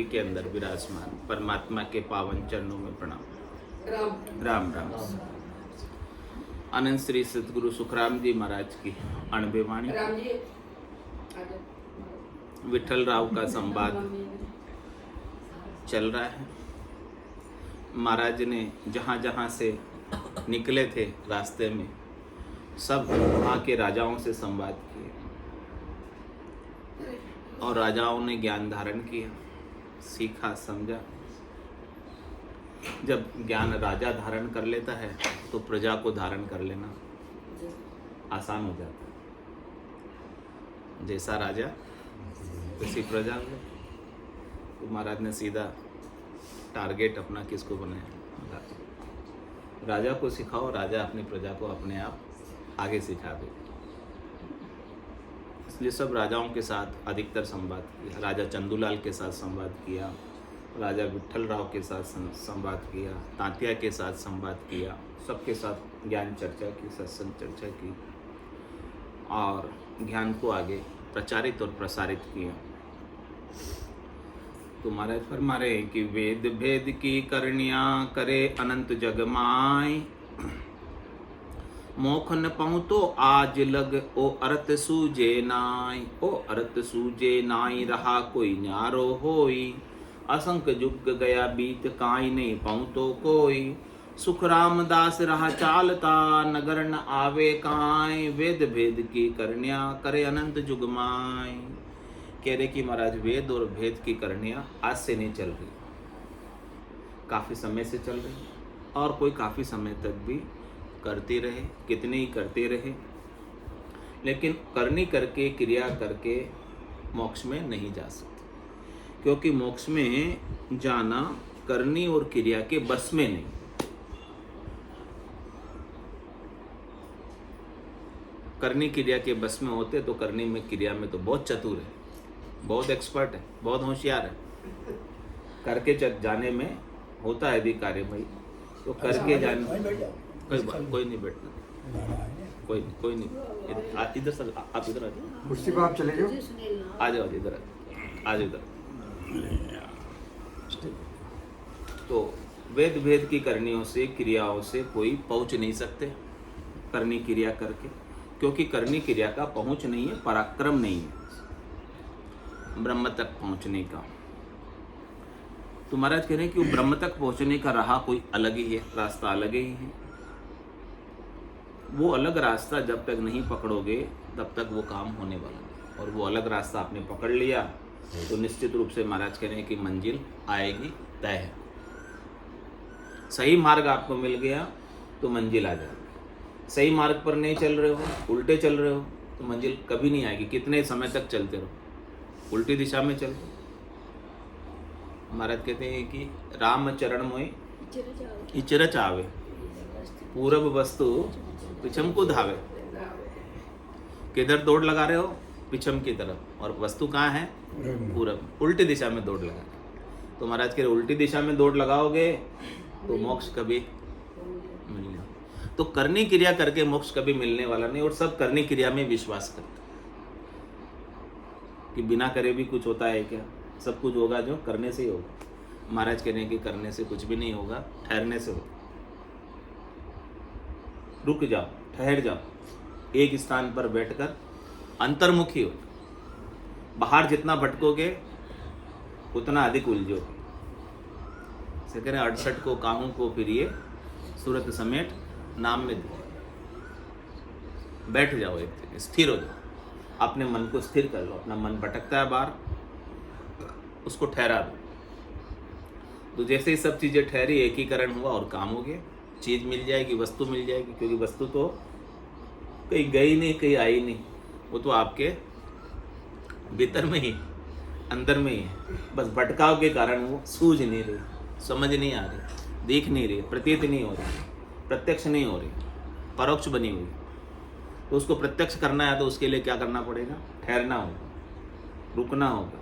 सभी के अंदर विराजमान परमात्मा के पावन चरणों में प्रणाम। राम राम। अनंत श्री सतगुरु सुखराम जी महाराज की अणबे वाणी विठल राव का संवाद चल रहा है। महाराज ने जहाँ जहाँ से निकले थे रास्ते में सब वहाँ के राजाओं से संवाद किए और राजाओं ने ज्ञान धारण किया, सीखा, समझा। जब ज्ञान राजा धारण कर लेता है तो प्रजा को धारण कर लेना आसान हो जाता है। जैसा राजा वैसी प्रजा हो। तो महाराज ने सीधा टारगेट अपना किसको बनाया? राजा को सिखाओ, राजा अपनी प्रजा को अपने आप आगे सिखा दे। इसलिए सब राजाओं के साथ अधिकतर संवाद किया। राजा चंदूलाल के साथ संवाद किया, राजा विठल राव के साथ संवाद किया, तांतिया के साथ संवाद किया, सबके साथ ज्ञान चर्चा की, सत्संग चर्चा की और ज्ञान को आगे प्रचारित और प्रसारित किया। तो महाराज फरमा रहे हैं कि वेद भेद की करनिया करे अनंत जग माय, मोख न पाऊं तो आज लग ओ अर्थ सूझे नाय। ओ अर्थ सूझे नाई रहा कोई न्यारो होई, असंख जुग गया बीत काई नहीं पाऊं तो कोई। सुख रामदास रहा चालता नगर न आवे काई, वेद भेद की करनिया करे अनंत जुग माय। कह रहे कि महाराज वेद और भेद की करनिया आज से नहीं चल रही, काफी समय से चल रही और कोई काफी समय तक भी करते रहे, कितने ही करते रहे, लेकिन करनी करके क्रिया करके मोक्ष में नहीं जा सकते, क्योंकि मोक्ष में जाना करनी और क्रिया के बस में नहीं। करनी क्रिया के बस में होते तो करनी में क्रिया में तो बहुत चतुर है, बहुत एक्सपर्ट है, बहुत होशियार है। करके जाने में होता है अधिकारी भाई, तो करके जाने कोई नहीं बैठना, कोई नहीं। इधर सर आप इधर आ जाओ, कुर्सी पर आप चले जाओ, आ जाओ इधर, आ जाओ इधर। तो वेद भेद की करनियों से क्रियाओं से कोई पहुंच नहीं सकते करनी क्रिया करके, क्योंकि करनी क्रिया का पहुंच नहीं है, पराक्रम नहीं है ब्रह्म तक पहुंचने का। तो महाराज कह रहे हैं कि वो ब्रह्म तक पहुंचने का राह कोई अलग ही है, रास्ता अलग ही है। वो अलग रास्ता जब तक नहीं पकड़ोगे तब तक वो काम होने वाला नहीं, और वो अलग रास्ता आपने पकड़ लिया तो निश्चित रूप से महाराज कह रहे हैं कि मंजिल आएगी, तय है। सही मार्ग आपको मिल गया तो मंजिल आ जाएगी। सही मार्ग पर नहीं चल रहे हो, उल्टे चल रहे हो, तो मंजिल कभी नहीं आएगी। कितने समय तक चलते रहो, उल्टी दिशा में चलते। महाराज कहते हैं कि राम चरण मोय इचर चावे, पूरब वस्तु पिछम को धावे। किधर दौड़ लगा रहे हो? पिछम की तरफ, और वस्तु कहाँ है? पूरब, उल्टी दिशा में दौड़ लगा। तो महाराज कह रहे उल्टी दिशा में दौड़ लगाओगे तो मोक्ष कभी मिलने, तो करनी क्रिया करके मोक्ष कभी मिलने वाला नहीं। और सब करनी क्रिया में विश्वास करते कि बिना करे भी कुछ होता है क्या? सब कुछ होगा जो करने से ही होगा। महाराज कह रहे हैं कि करने से कुछ भी नहीं होगा, ठहरने से होगा। रुक जाओ, ठहर जाओ, एक स्थान पर बैठकर अंतर्मुखी हो। बाहर जितना भटकोगे उतना अधिक उलझोगे। से कह रहे 68 को काहू को फिरिए सूरत समेट नाम में दिए। बैठ जाओ, एक जगह स्थिर हो जाओ, अपने मन को स्थिर कर लो। अपना मन भटकता है बाहर, उसको ठहरा दो। तो जैसे ही सब चीज़ें ठहरी, एकीकरण हुआ और काम हो गया। चीज़ मिल जाएगी, वस्तु मिल जाएगी, क्योंकि वस्तु तो कहीं गई नहीं, कहीं आई नहीं, वो तो आपके भीतर में ही, अंदर में ही है। बस भटकाव के कारण वो सूझ नहीं रही, समझ नहीं आ रही, देख नहीं रही, प्रतीत नहीं हो रही, प्रत्यक्ष नहीं हो रही, परोक्ष बनी हुई। तो उसको प्रत्यक्ष करना है तो उसके लिए क्या करना पड़ेगा? ठहरना होगा, रुकना होगा।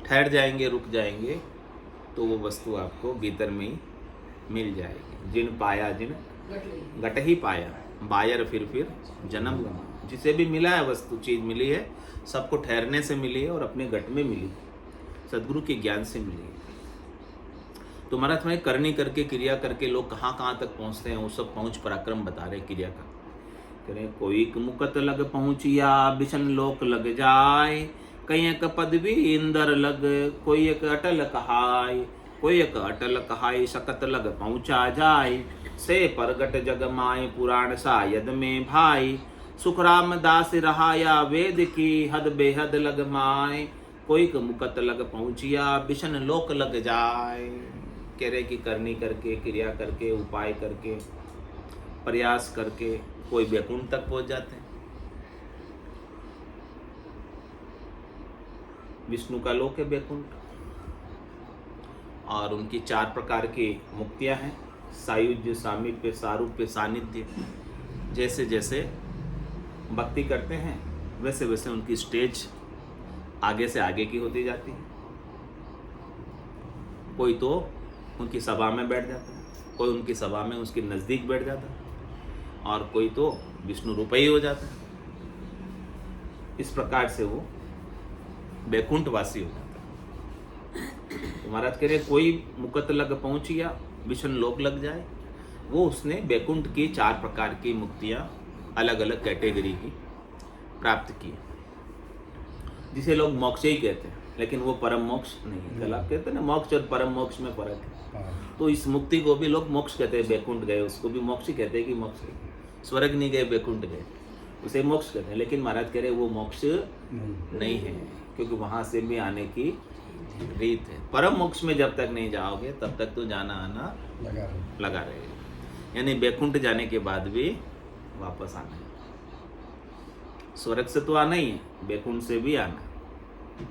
ठहर जाएंगे, रुक जाएंगे तो वो वस्तु आपको भीतर में ही मिल जाएगी। जिन पाया जिन गट ही पाया, बायर फिर जन्म गमा। जिसे भी मिला है वस्तु, चीज़ मिली है, सबको ठहरने से मिली है और अपने गट में मिली। सदगुरु के ज्ञान से मिलेगी। तो महाराज हमें करनी करके क्रिया करके लोग कहाँ कहाँ तक पहुँचते हैं, वो सब पहुँच पराक्रम बता रहे क्रिया का। करें कोई मुकत लग पहुँचिया बिशन लोक लग जाए, कहीं एक पदवी इंदर लग, कोई एक अटल कहाय, कोई एक अटल कहाय सकत लग पहुँचा जाए, से परगट जग माए पुराण सायद में भाई, सुखराम दास रहाया वेद की हद बेहद लग माए, कोई मुकत लग पहुँचिया बिशन लोक लग जाए। कह रहे कि करनी करके क्रिया करके उपाय करके प्रयास करके कोई वैकुंठ तक पहुंच जाते हैं। विष्णु का लोक है वैकुंठ, और उनकी 4 प्रकार की मुक्तियां हैं, सायुज्य, सामीप्य, सारूप्य, सानिध्य। जैसे जैसे भक्ति करते हैं वैसे वैसे उनकी स्टेज आगे से आगे की होती जाती है। कोई तो उनकी सभा में बैठ जाता है, कोई उनकी सभा में उसके नज़दीक बैठ जाता है, और कोई तो विष्णु रूपी हो जाता है। इस प्रकार से वो वैकुंठवासी हो जाता है। तो महाराज कह रहे कोई मुकत लग पहुँचिया विष्णु लोक लग जाए, वो उसने वैकुंठ की 4 प्रकार की मुक्तियाँ अलग अलग कैटेगरी की प्राप्त की, जिसे लोग मोक्ष ही कहते हैं, लेकिन वो परम मोक्ष नहीं है। कल आप कहते हैं ना मोक्ष और परम मोक्ष में फर्क है। तो इस मुक्ति को भी लोग मोक्ष कहते हैं, वैकुंठ गए उसको भी मोक्ष ही कहते हैं कि मोक्ष गए, स्वर्ग नहीं गए वैकुंठ गए, उसे मोक्ष कहते हैं। लेकिन महाराज कह रहे वो मोक्ष नहीं है, क्योंकि वहाँ से भी आने की रीत है। परम मोक्ष में जब तक नहीं जाओगे तब तक तो जाना आना लगा रहेगा, यानी वैकुंठ जाने के बाद भी वापस आना है। स्वर्ग से तो आना ही है, वैकुंठ से भी आना है।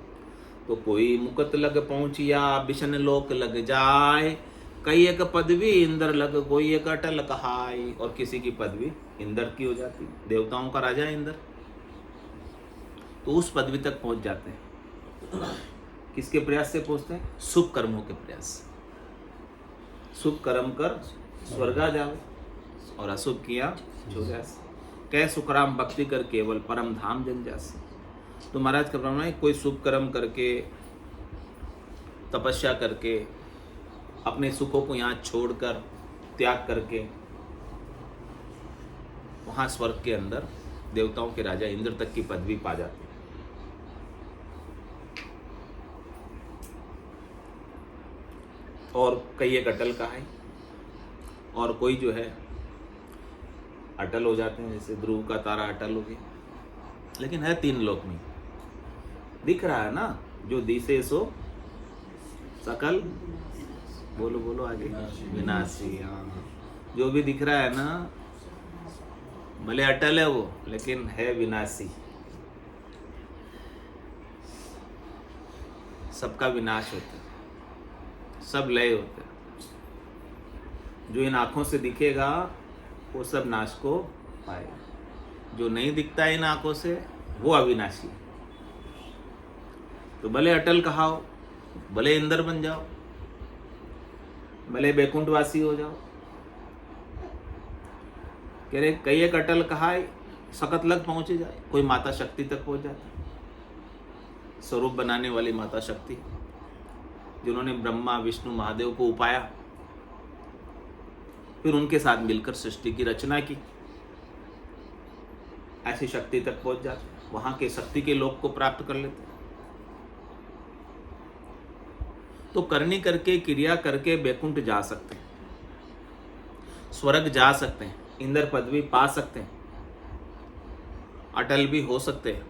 तो कोई मुकत लग पहुँचिया बिशन लोक लग जाए, कई एक पदवी इंद्र लग, कोई एक अटल कहाय। और किसी की पदवी इंद्र की हो जाती है, देवताओं का राजा इंद्र, तो उस पदवी तक पहुंच जाते हैं। किसके प्रयास से पहुंचते हैं? शुभ कर्मों के प्रयास से। शुभ कर्म कर स्वर्गा जाओ, और अशुभ किया चौरास। कह सुखराम भक्ति कर केवल परम धाम जन जासे। तो महाराज का प्रमाण है, कोई शुभ कर्म करके तपस्या करके अपने सुखों को यहाँ छोड़कर त्याग करके वहाँ स्वर्ग के अंदर देवताओं के राजा इंद्र तक की पदवी पा जाते हैं। और कई एक अटल का है, और कोई जो है अटल हो जाते हैं, जैसे ध्रुव का तारा अटल हो गया। लेकिन है 3 लोक में, दिख रहा है ना, जो दिसे सो सकल, बोलो बोलो आगे, विनाशी। हाँ, जो भी दिख रहा है ना, भले अटल है वो, लेकिन है विनाशी। सबका विनाश होता है, सब लय होते हैं। जो इन आँखों से दिखेगा वो सब नाश को पाएगा, जो नहीं दिखता इन आँखों से वो अविनाशी। तो भले अटल कहाओ, भले इंद्र बन जाओ, भले बैकुंठवासी हो जाओ। कह रहे कई एक अटल कहाय सकत लग पहुंचे जाए, कोई माता शक्ति तक पहुंच जाता है। स्वरूप बनाने वाली माता शक्ति, जिन्होंने ब्रह्मा विष्णु महादेव को उपाया, फिर उनके साथ मिलकर सृष्टि की रचना की, ऐसी शक्ति तक पहुंच जाते, वहां के शक्ति के लोक को प्राप्त कर लेते। तो करनी करके क्रिया करके बैकुंठ जा सकते हैं, स्वर्ग जा सकते हैं, इंद्र पदवी पा सकते हैं, अटल भी हो सकते हैं,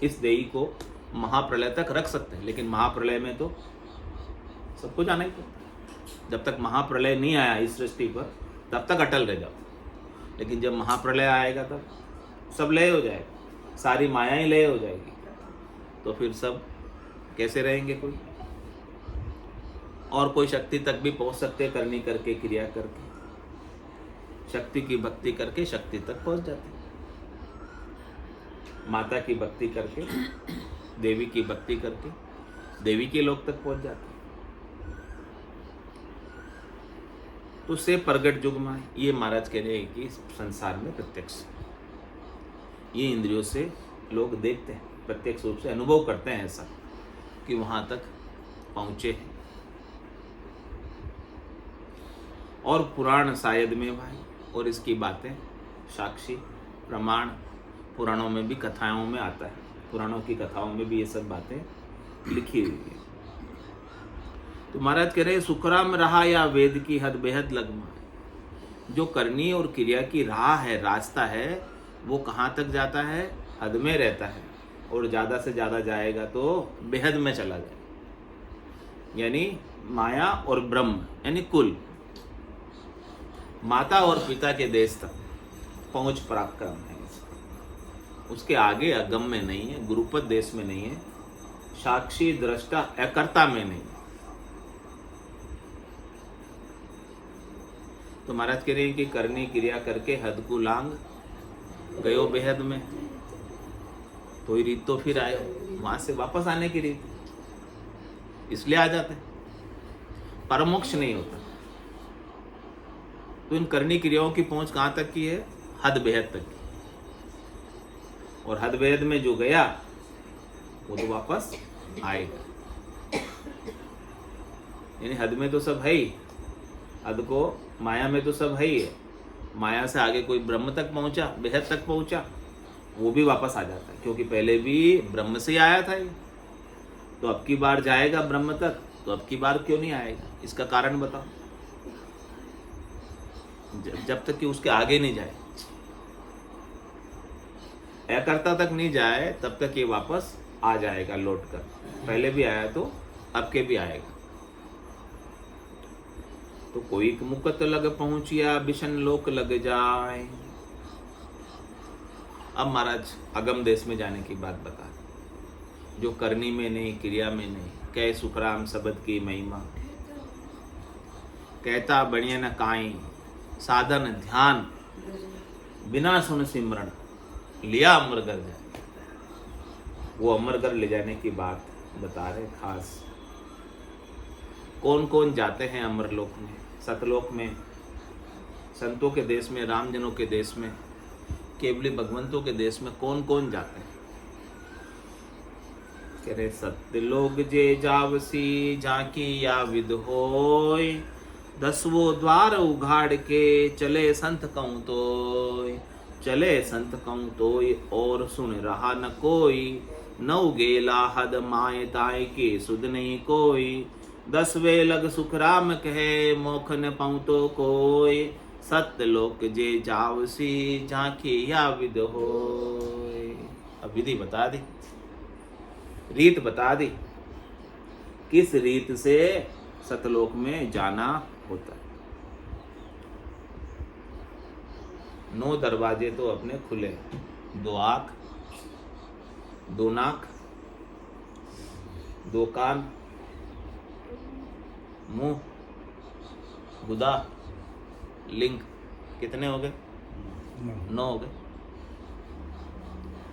इस देही को महाप्रलय तक रख सकते हैं। लेकिन महाप्रलय में तो सबको जाना ही पड़ता है। जब तक महाप्रलय नहीं आया इस सृष्टि पर तब तक अटल रह जाओ, लेकिन जब महाप्रलय आएगा तब सब लय हो जाएगा, सारी माया ही लय हो जाएगी। तो फिर सब कैसे रहेंगे? कोई और कोई शक्ति तक भी पहुंच सकते, करनी करके क्रिया करके, शक्ति की भक्ति करके शक्ति तक पहुंच जाते, माता की भक्ति करके, देवी की भक्ति करके देवी के लोक तक पहुंच जाते। तो से प्रगट युग में ये महाराज कह रहे हैं कि संसार में प्रत्यक्ष, ये इंद्रियों से लोग देखते हैं, प्रत्यक्ष रूप से अनुभव करते हैं ऐसा कि वहाँ तक पहुँचे हैं। और पुराण शायद में भाई, और इसकी बातें साक्षी प्रमाण पुराणों में भी, कथाओं में आता है, पुराणों की कथाओं में भी ये सब बातें लिखी हुई है। तो महाराज कह रहे हैं सुखराम रहा या वेद की हद बेहद लगमा। जो करनी और क्रिया की राह है, रास्ता है, वो कहाँ तक जाता है? हद में रहता है, और ज़्यादा से ज़्यादा जाएगा तो बेहद में चला जाएगा। यानी माया और ब्रह्म यानी कुल, माता और पिता के देश तक पहुँच पराक्रम है। उसके आगे अगम्य नहीं है, गुरुपद देश में नहीं है, साक्षी दृष्टा अकर्ता में नहीं है। तो महाराज कह रहे हैं कि करनी क्रिया करके हद को लांग गयो बेहद में, तो ही रीत तो फिर आए, वहां से वापस आने की रीत, इसलिए आ जाते हैं, परमोक्ष नहीं होता। तो इन करनी क्रियाओं की पहुंच कहां तक की है? हद बेहद तक की। और हद बेहद में जो गया वो तो वापस आएगा। यानी हद में तो सब है ही, हद को माया में तो सब है ही है। माया से आगे कोई ब्रह्म तक पहुंचा, बेहद तक पहुंचा, वो भी वापस आ जाता है, क्योंकि पहले भी ब्रह्म से ही आया था ये। तो अब की बार जाएगा ब्रह्म तक, तो अब की बार क्यों नहीं आएगा? इसका कारण बताओ। जब तक कि उसके आगे नहीं जाए, अकर्ता तक नहीं जाए, तब तक ये वापस आ जाएगा लौट कर। पहले भी आया तो अब के भी आएगा। तो कोई मुकत लग पहुंचिया, बिशन लोक लग जाए। अब महाराज अगम देश में जाने की बात बता, जो करनी में नहीं, क्रिया में नहीं। कह सुखराम शब्द की महिमा, कहता बढ़िया न काई, साधन ध्यान बिना सुन सिमरण, लिया अमरगर जाए। वो अमरगर ले जाने की बात बता रहे खास। कौन कौन जाते हैं अमरलोक में, सतलोक में, संतों के देश में, रामजनों के देश में, केवली भगवंतों के देश में कौन कौन जाते हैं? कह रहे सत्य लोग जे जावसी, झांकी या विद होय, दसवो द्वार उघाड़ के चले संत कहूँ तोय, चले संत कहूँ तोय, और सुन रहा न कोई, नौ गेला हद माए ताए के सुध नहीं कोई, 10 वे लग सुखराम कहे, मोख न पाऊँ तो कोय, सत्य लोक जे जावसी, झांकी या विद होय। अब विधि बता दी, रीत बता दी, किस रीत से सतलोक में जाना होता है। 9 दरवाजे तो अपने खुले, 2 आँख, 2 नाक, 2 कान, मुंह, गुदा, लिंग, कितने हो गए? 9 हो गए।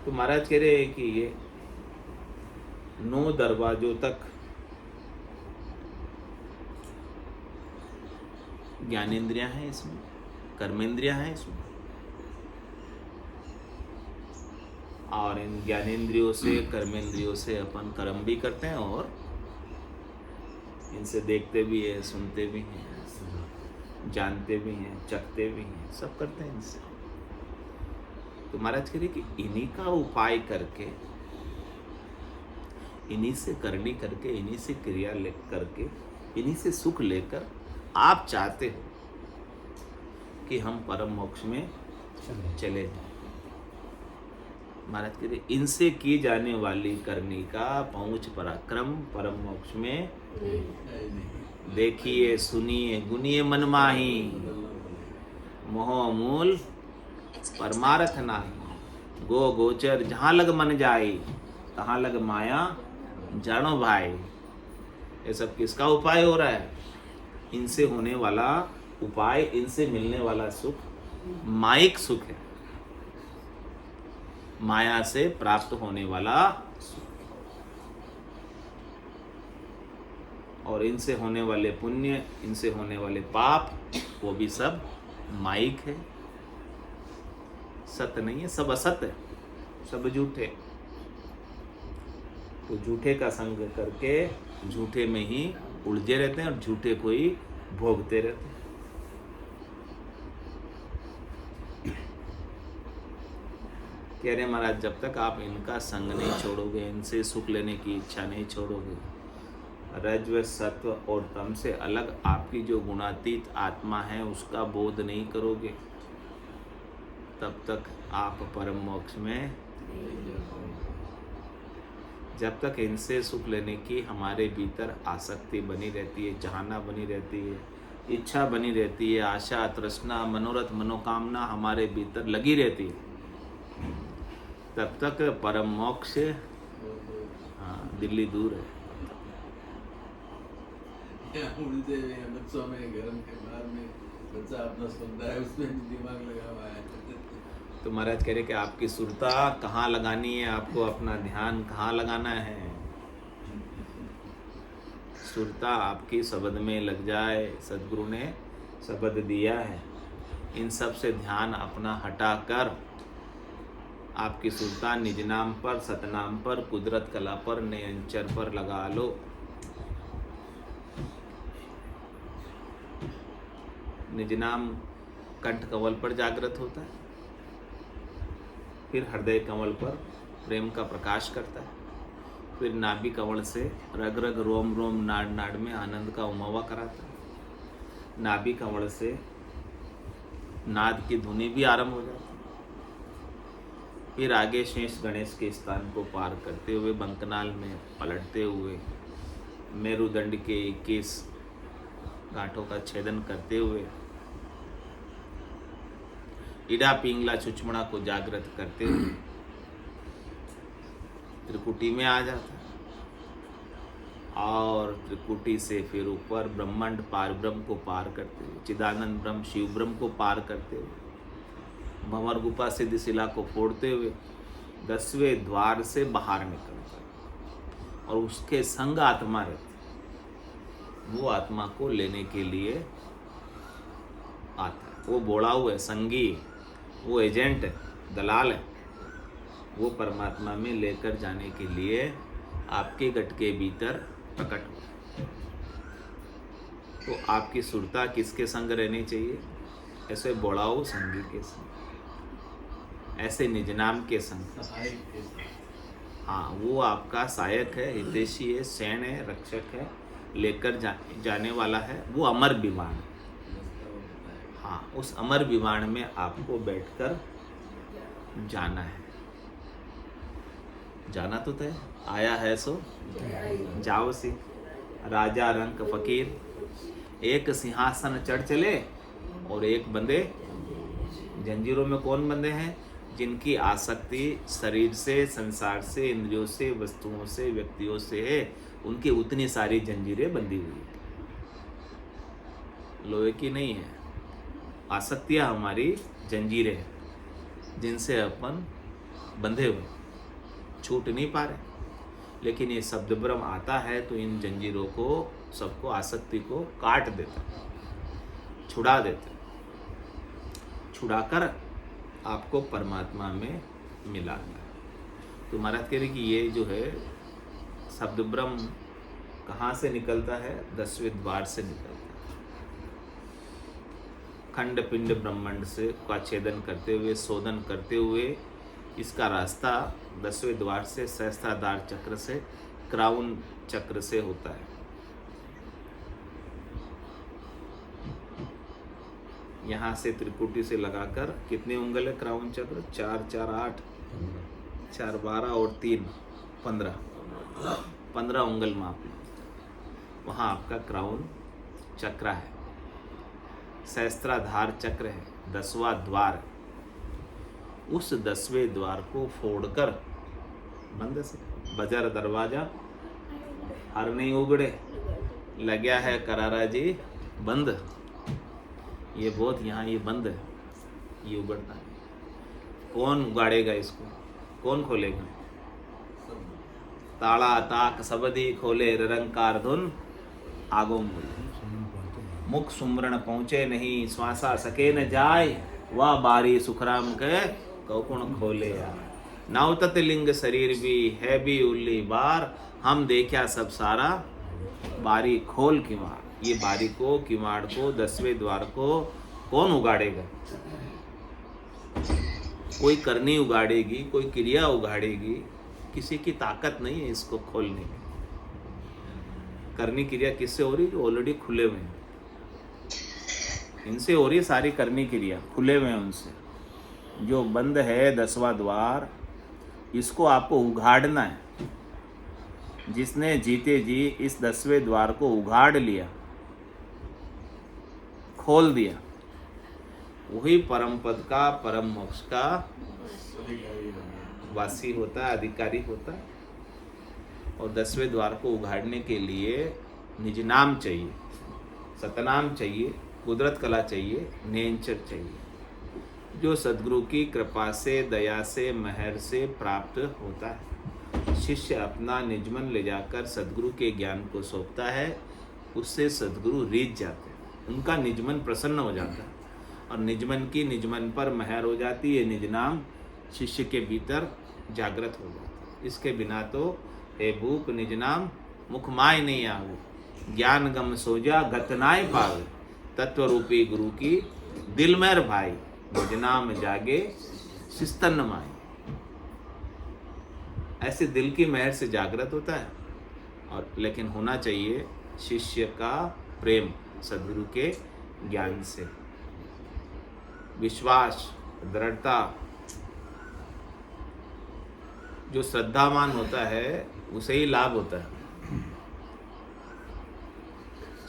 तो महाराज कह रहे हैं कि ये 9 दरवाजों तक ज्ञानेंद्रियां हैं, इसमें कर्मेंद्रियां हैं इसमें, और इन ज्ञानेंद्रियों से, कर्मेंद्रियों से अपन कर्म भी करते हैं, और इनसे देखते भी हैं, सुनते भी हैं, जानते भी हैं, चखते भी हैं, सब करते हैं इनसे। तो महाराज कह रहे कि इन्हीं का उपाय करके, इन्हीं से करनी करके, इन्हीं से क्रिया ले करके, इन्हीं से सुख लेकर आप चाहते हो कि हम परम मोक्ष में चले जाएं। महाराज कह रहे इनसे की जाने वाली करनी का पहुंच पराक्रम परम मोक्ष में देखिए, सुनिए, गुनिए मन माही, मोह मूल परमारथ नाही, गो गोचर जहाँ लग मन जाई, तहाँ लग माया जानो भाई। ये सब किसका उपाय हो रहा है? इनसे होने वाला उपाय, इनसे मिलने वाला सुख माइक सुख है, माया से प्राप्त होने वाला सुख। और इनसे होने वाले पुण्य, इनसे होने वाले पाप, वो भी सब माइक है, सत्य नहीं है, सब असत्य है, सब झूठे। तो झूठे का संग करके झूठे में ही उलझे रहते हैं और झूठे को ही भोगते रहते हैं। कह रहे महाराज, जब तक आप इनका संग नहीं छोड़ोगे, इनसे सुख लेने की इच्छा नहीं छोड़ोगे, रज्व सत्व और तम से अलग आपकी जो गुणातीत आत्मा है उसका बोध नहीं करोगे, तब तक आप परम मोक्ष में, जब तक इनसे सुख लेने की हमारे भीतर आसक्ति बनी रहती है, चाहना बनी रहती है, इच्छा बनी रहती है, आशा तृष्णा मनोरथ मनोकामना हमारे भीतर लगी रहती है, तब तक परम मोक्ष दिल्ली दूर है। उलझे हुए हैं बच्चों में, घर के बाहर में, बच्चा अपना सुनता है उसमें भी दिमाग लगा हुआ है। तो महाराज कह रहे कि आपकी सुरता कहाँ लगानी है, आपको अपना ध्यान कहाँ लगाना है। सुरता आपकी शब्द में लग जाए, सदगुरु ने शब्द दिया है। इन सब से ध्यान अपना हटाकर आपकी सुरता निज नाम पर, सतनाम पर, कुदरत कला पर, नियंचर पर लगा लो। निज नाम कंठ कमल पर जागृत होता है, फिर हृदय कमल पर प्रेम का प्रकाश करता है, फिर नाभि कमल से रग रग रोम रोम नाड़ नाड़ में आनंद का उमवा कराता है। नाभि कमल से नाद की धुनी भी आरंभ हो जाती है। फिर आगे शेष गणेश के स्थान को पार करते हुए बंकनाल में पलटते हुए मेरुदंड के 21 गांठों का छेदन करते हुए इडा पिंगला चुचमड़ा को जागृत करते हुए त्रिकुटी में आ जाता है और त्रिकुटी से फिर ऊपर ब्रह्मांड पार ब्रह्म को पार करते हुए, चिदानंद ब्रह्म शिव ब्रह्म को पार करते हुए, भंवर गुफा सिद्ध शिला को फोड़ते हुए 10वें द्वार से बाहर निकलता है और उसके संग आत्मा रहती, वो आत्मा को लेने के लिए आता है। वो बोला हुआ है, संगी, वो एजेंट है, दलाल है, वो परमात्मा में लेकर जाने के लिए आपके गट के भीतर प्रकट हो। तो आपकी सुरता किसके संग रहनी चाहिए? ऐसे बोलाओ संगी के संग, ऐसे निज नाम के संग। हाँ, वो आपका सहायक है, हितैषी है, सैन है, रक्षक है, लेकर जाने वाला है। वो अमर विमान है। हाँ, उस अमर विमान में आपको बैठकर जाना है। जाना तो तय, आया है सो जाओ सी। राजा रंक फकीर एक सिंहासन चढ़ चले और एक बंदे जंजीरों में। कौन बंदे हैं? जिनकी आसक्ति शरीर से, संसार से, इंद्रियों से, वस्तुओं से, व्यक्तियों से है, उनकी उतनी सारी जंजीरें बंधी हुई है, लोहे की नहीं है। आसक्तियाँ हमारी जंजीरें हैं जिनसे अपन बंधे हुए, छूट नहीं पा रहे। लेकिन ये शब्द ब्रह्म आता है तो इन जंजीरों को, सबको, आसक्ति को काट देता है, छुड़ा देता है, छुड़ाकर आपको परमात्मा में मिलाता है। तो महाराज कह रहे कि ये जो है शब्द ब्रह्म कहाँ से निकलता है? 10वें द्वार से निकलता है। खंड पिंड ब्रह्मांड से का छेदन करते हुए, शोधन करते हुए इसका रास्ता 10वें द्वार से, सहस्त्राधार चक्र से, क्राउन चक्र से होता है। यहाँ से त्रिकुटी से लगाकर कितने उंगल है क्राउन चक्र? 4 4 8, 4 12 और 3 15 उंगल माप लो। वहाँ आपका क्राउन चक्र है, सहस्त्राधार चक्र है, 10वां द्वार। उस 10वें द्वार को फोड़कर बंद से बजर दरवाजा हर नहीं उगड़े, लग्या है करारा जी बंद। ये बहुत यहाँ ये बंद है, ये उगड़ता है। कौन उगाड़ेगा इसको? कौन खोलेगा? ताला ताक सबदी खोले, रंकार धुन आगो मूल। मुख सुमरण पहुँचे नहीं, श्वासा सके न जाय, वह बारी सुखराम के कौकुण खोले। नवतत लिंग शरीर भी है भी उल्ली बार, हम देखा सब सारा बारी खोल किवाड़। ये बारी को, किवाड़ को, 10वें द्वार को कौन उगाड़ेगा? कोई करनी उगाड़ेगी, कोई क्रिया उगाड़ेगी, किसी की ताकत नहीं है इसको खोलने की। करनी क्रिया किससे हो रही? जो ऑलरेडी खुले हुए हैं, इनसे हो रही है सारी करनी क्रिया, खुले हुए हैं उनसे। जो बंद है 10वां द्वार, इसको आपको उघाड़ना है। जिसने जीते जी इस 10वें द्वार को उघाड़ लिया, खोल दिया, वही परम पद का, परम मोक्ष का वासी होता है, अधिकारी होता है। और 10वें द्वार को उघाड़ने के लिए निज नाम चाहिए, सतनाम चाहिए, कुदरत कला चाहिए, नेंचर चाहिए, जो सदगुरु की कृपा से, दया से, मेहर से प्राप्त होता है। शिष्य अपना निजमन ले जाकर सदगुरु के ज्ञान को सौंपता है, उससे सदगुरु रीझ जाते हैं, उनका निजमन प्रसन्न हो जाता है, और निजमन की निजमन पर मेहर हो जाती है। निज नाम शिष्य के भीतर जागृत हो जाता है। इसके बिना तो हे भूप निज नाम मुख माय नहीं आवे, ज्ञान गम सोजा गतनाय पावे, तत्व रूपी गुरु की दिल मेर भाई, निज नाम जागे शिस्तन माई। ऐसे दिल की मेहर से जागृत होता है। और लेकिन होना चाहिए शिष्य का प्रेम सदगुरु के ज्ञान से, विश्वास, दृढ़ता। जो श्रद्धावान होता है उसे ही लाभ होता है।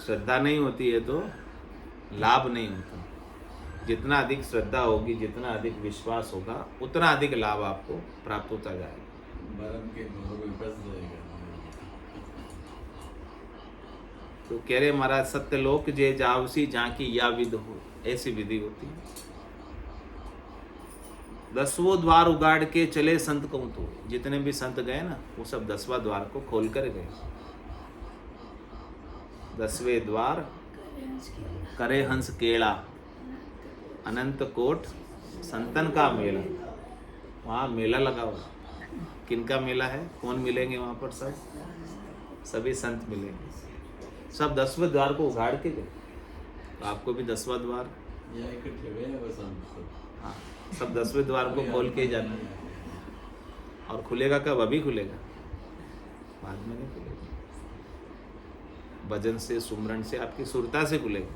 श्रद्धा नहीं होती है तो लाभ नहीं होता। जितना अधिक श्रद्धा होगी, जितना अधिक विश्वास होगा, उतना अधिक लाभ आपको प्राप्त होता जाएगा। मरण के मोह में फंस जाएगा। तो कह रहे महाराज, सत्यलोक जे जावसी झांकी या विध हो, ऐसी विधि होती है। 10वां द्वार उगाड़ के चले संत कहूं तो, जितने भी संत गए ना, वो सब 10वां द्वार को खोल कर गए। 10वें द्वार करे हंस केला, अनंत कोट संतन का मेला। वहाँ मेला लगा हुआ। किनका मेला है? कौन मिलेंगे वहाँ पर? सब सभी संत मिलेंगे। सब 10वें द्वार को उगाड़ के गए। तो आपको भी 10वां द्वार, यहाँ इकट्ठे हुए हैं बस हम सब। हाँ, सब 10वें द्वार को खोल के ही जाना है। और खुलेगा कब? अभी खुलेगा, बाद में नहीं खुलेगा। भजन से, सुमरण से, आपकी सुरता से खुलेगा।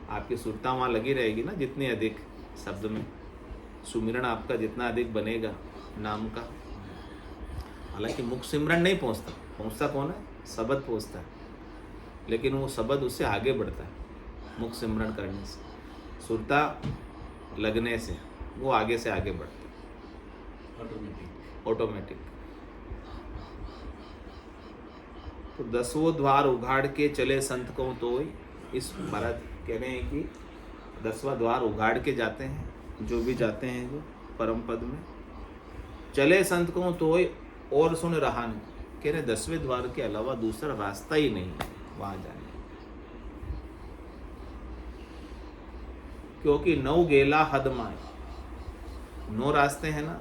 आपकी सुरता वहाँ लगी रहेगी ना, जितनी अधिक शब्द में सुमिरण आपका जितना अधिक बनेगा नाम का। हालांकि मुख सिमरन नहीं पहुँचता, पहुँचता कौन है? शब्द पहुँचता है, लेकिन वो शब्द उससे आगे बढ़ता है। मुख सिमरन करने से, सुरता लगने से वो आगे से आगे बढ़ता है ऑटोमेटिक। तो 10वां द्वार उघाड़ के चले संत को तो, इस महाराज कह रहे हैं कि 10वां द्वार उघाड़ के जाते हैं जो भी जाते हैं, जो परम पद में चले संत को तो और सुन रहा नहीं। कह रहे 10वें द्वार के अलावा दूसरा रास्ता ही नहीं है वहां जाने, क्योंकि 9 गेला हद माए। 9 रास्ते हैं ना,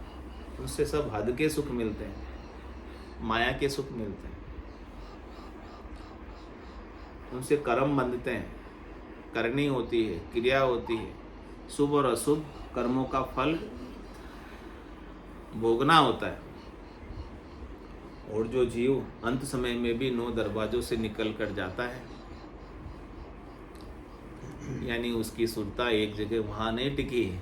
उनसे सब हद के सुख मिलते हैं, माया के सुख मिलते हैं। उनसे कर्म बंधते हैं, करनी होती है, क्रिया होती है, शुभ और अशुभ कर्मों का फल भोगना होता है। और जो जीव अंत समय में भी 9 दरवाजों से निकल कर जाता है, यानी उसकी सुरता एक जगह वहाँ नहीं टिकी है।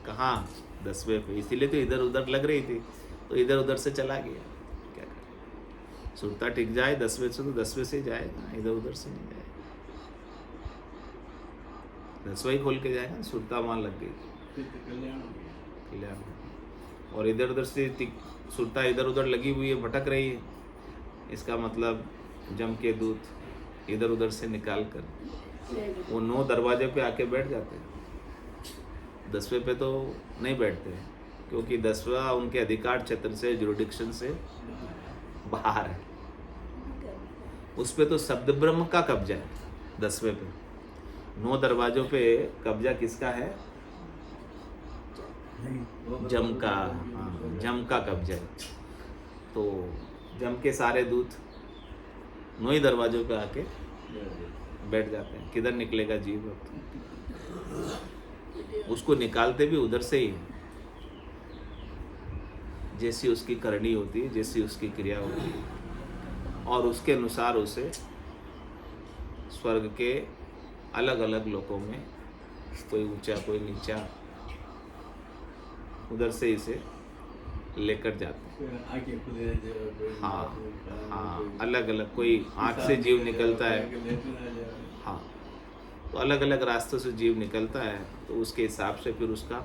कहाँ? 10वें पे। इसीलिए तो इधर उधर लग रही थी, तो इधर उधर से चला गया। क्या करें? सुरता टिक जाए 10वें से तो 10वें से जाएगा, इधर उधर से नहीं जाएगा। 10वां ही खोल के जाएगा, सुरता वहाँ लग गई, कल्याण। और इधर उधर से सुरता इधर उधर लगी हुई है, भटक रही है, इसका मतलब जम के दूत इधर उधर से निकाल कर वो 9 दरवाजे पे आके बैठ जाते हैं। 10वें पे तो नहीं बैठते हैं, क्योंकि 10वां उनके अधिकार क्षेत्र से, जुरिडिक्शन से बाहर है। उस पे तो शब्द ब्रह्म का कब्जा है। 10वें पे 9 दरवाजों पे कब्जा किसका है? जम का, हाँ, जम का कब्जा है। तो जम के सारे दूत 9 ही दरवाजों पे आके बैठ जाते हैं। किधर निकलेगा जीव? उसको निकालते भी उधर से ही है। जैसी उसकी करनी होती है, जैसी उसकी क्रिया होती है, और उसके अनुसार उसे स्वर्ग के अलग अलग लोकों में, कोई ऊंचा कोई नीचा, उधर से इसे लेकर जाते हैं। आंखें खुले हैं जो कोई हाँ हाँ, अलग अलग, कोई आँख से जीव निकलता है, हाँ, तो अलग अलग रास्तों से जीव निकलता है। तो उसके हिसाब से फिर उसका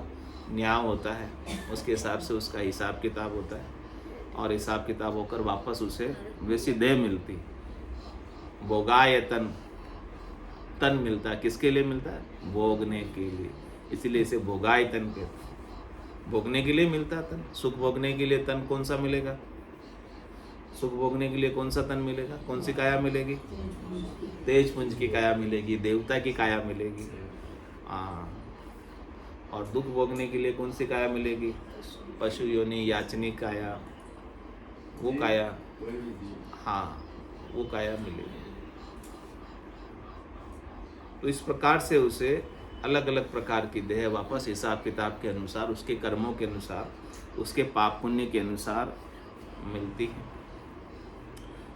न्याय होता है, उसके हिसाब से उसका हिसाब किताब होता है, और हिसाब किताब होकर वापस उसे वैसी देह मिलती, भोगाय तन, तन मिलता है। किसके लिए मिलता है? भोगने के लिए, इसीलिए इसे भोगाय तन कहते हैं। भोगने के लिए मिलता है तन। सुख भोगने के लिए तन कौन सा मिलेगा? सुख भोगने के लिए कौन सा तन मिलेगा? कौन सी काया मिलेगी? तेज पुंज की काया मिलेगी, देवता की काया मिलेगी। हाँ, और दुख भोगने के लिए कौन सी काया मिलेगी? पशु योनि, याचनी काया, वो काया, हाँ, वो काया मिलेगी। तो इस प्रकार से उसे अलग अलग प्रकार की देह वापस हिसाब किताब के अनुसार, उसके कर्मों के अनुसार, उसके पाप पुण्य के अनुसार मिलती है।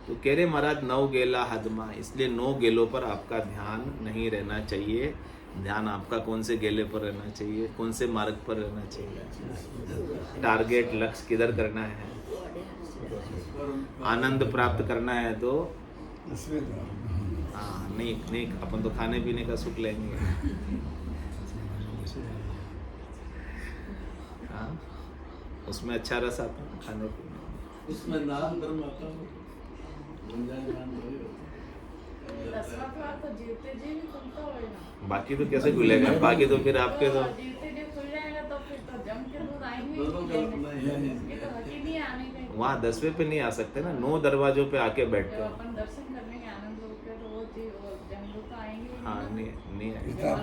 तो कह रहे महाराज 9 गेला हदमा, इसलिए 9 गेलों पर आपका ध्यान नहीं रहना चाहिए। ध्यान आपका कौन से गेले पर रहना चाहिए? कौन से मार्ग पर रहना चाहिए? टारगेट, लक्ष्य किधर करना है? आनंद प्राप्त करना है तो हाँ, नहीं, अपन तो खाने पीने का सुख लेंगे। हाँ, उसमें अच्छा रस आता है खाने पीने, उसमें नाम धर्म आता है। बाकी तो कैसे खुलेगा? बाकी तो फिर आपके तो वहाँ 10वें पे नहीं आ सकते ना, 9 दरवाजों पे आके बैठते हैं। हाँ, नहीं आएगा।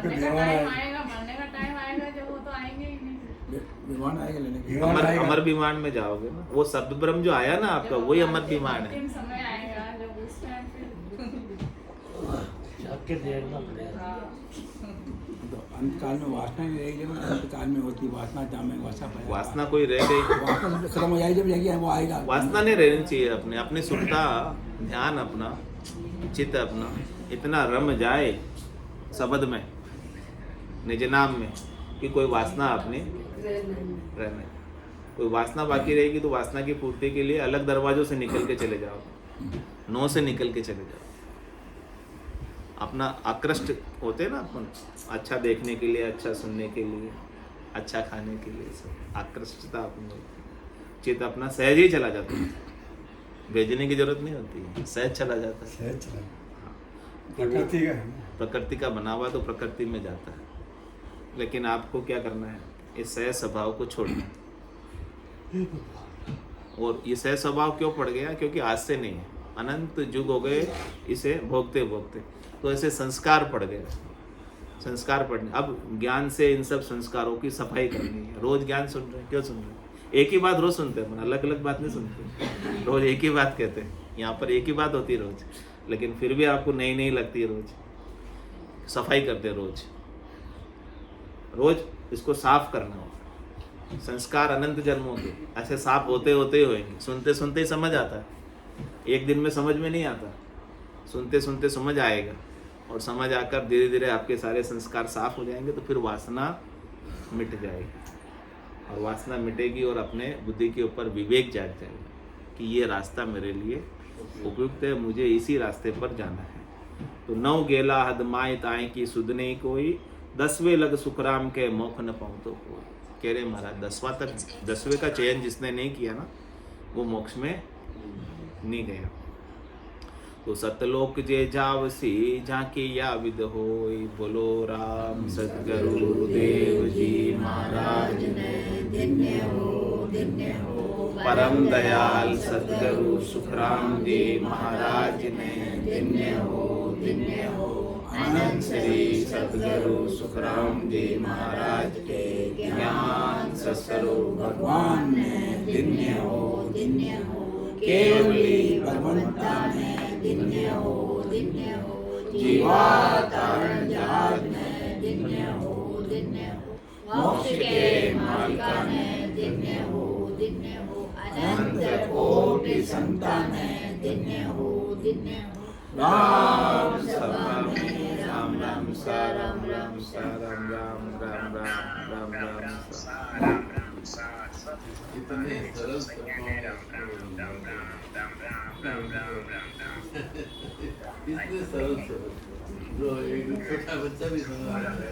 अमर विमान में जाओगे ना, वो शब्द ब्रह्म जो आया ना आपका, वही अमर विमान है। तो अंतकाल में वासना नहीं रहेगी, जब अंतकाल में होती वासना, जामे वासना कोई रह गई, वासना खत्म हो जाएगी, जब जाएगी वो आएगा। वासना नहीं रहनी चाहिए। अपनी सुखता, ध्यान अपना, चित्त अपना इतना रम जाए शब्द में, निज नाम में, कि कोई वासना अपनी रहने। कोई वासना बाकी रहेगी तो वासना की पूर्ति के लिए अलग दरवाजों से निकल के चले जाओ, 9 से निकल के चले जाओ। अपना आकृष्ट होते हैं ना अपन, अच्छा देखने के लिए, अच्छा सुनने के लिए, अच्छा खाने के लिए, सब आकृष्टता अपनी, चित्त अपना सहज ही चला जाता है, भेजने की जरूरत नहीं होती, सहज चला जाता है। सहज चला, प्रकृति का बना हुआ तो प्रकृति में जाता है। लेकिन आपको क्या करना है? इस सहज स्वभाव को छोड़ना है। और ये सहज स्वभाव क्यों पड़ गया? क्योंकि आज से नहीं है, अनंत युग हो गए इसे भोगते भोगते, तो ऐसे संस्कार पड़ गए। संस्कार पड़ने, अब ज्ञान से इन सब संस्कारों की सफाई करनी है। रोज ज्ञान सुन रहे हैं, क्यों सुन रहे हैं? एक ही बात रोज सुनते हैं, अलग अलग बात नहीं सुनते। रोज एक ही बात कहते हैं, यहाँ पर एक ही बात होती है रोज, लेकिन फिर भी आपको नई नई लगती है। रोज सफाई करते हैं, रोज रोज इसको साफ करना होगा। संस्कार अनंत जन्मों के ऐसे साफ होते होते ही होंगे। सुनते सुनते ही समझ आता है, एक दिन में समझ में नहीं आता, सुनते सुनते समझ आएगा, और समझ आकर धीरे धीरे आपके सारे संस्कार साफ हो जाएंगे। तो फिर वासना मिट जाएगी, और वासना मिटेगी और अपने बुद्धि के ऊपर विवेक जाग जाएगा कि ये रास्ता मेरे लिए उपयुक्त है, मुझे इसी रास्ते पर जाना है। तो 9 गेला हद माय ताए की सुध नहीं कोई, 10वें लग सुखराम के मोख न पाऊँ तो कोई। कह रहे महाराज 10वें का चयन जिसने नहीं किया ना, वो मोक्ष में नहीं गया। तो सतलोक जे जावसी झांकी या विद होय, बोलो राम सतगुरु देव जी महाराज ने धन्य हो। परम दयाल सतगुरु सुखराम जी महाराज ने धन्य हो। अनंत श्री सद्गुरु सुखराम जी महाराज के ज्ञान सत्स्वरूप भगवान ने दिन्य हो केवली भगवंता में दिन्य हो जीवा तारण जहाज में दिन्य हो मोक्ष के मालिका में दिन्य हो अनंत कोटि संतान में दिन्य हो राम सभा में राम राम सा राम राम सा राम राम राम राम राम राम सा इतने सरल शब्दों में इतने सरल शब्द जो एक छोटा बच्चा भी समझ रहा है